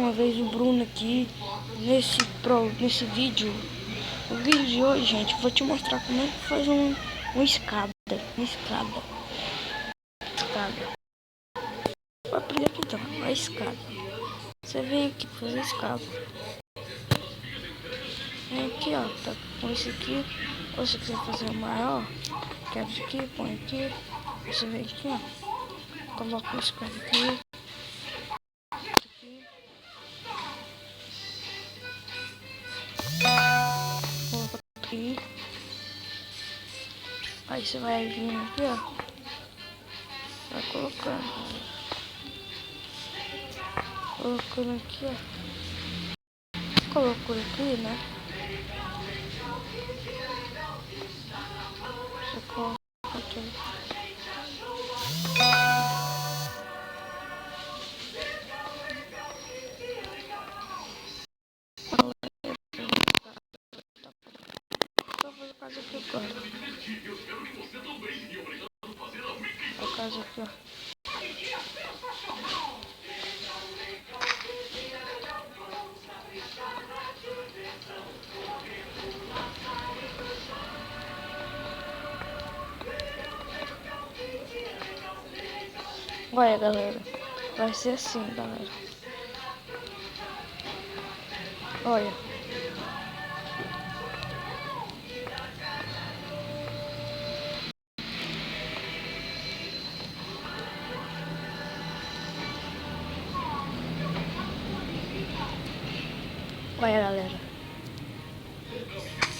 uma vez o Bruno aqui nesse vídeo. O vídeo de hoje, gente, vou te mostrar como é que faz uma escada. Vou aprender aqui então, a escada. Você vem aqui fazer a escada. Vem aqui, ó, tá com esse aqui. Ou se quiser fazer maior, quebra isso aqui, põe aqui. Você vem aqui, ó, coloca a escada aqui. Coloca aqui. Aí você vai vir aqui, ó. Vai colocando. Colocando aqui, ó. Colocou aqui, né? Você coloca aqui. Vou fazer a casa aqui agora. A casa aqui, ó. Olha, galera, vai ser assim, galera. Olha. Olha, galera.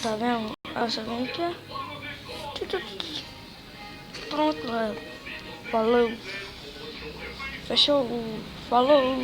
Tá vendo? Essa vem aqui, ó. Pronto, galera. Falou. Fechou. Falou.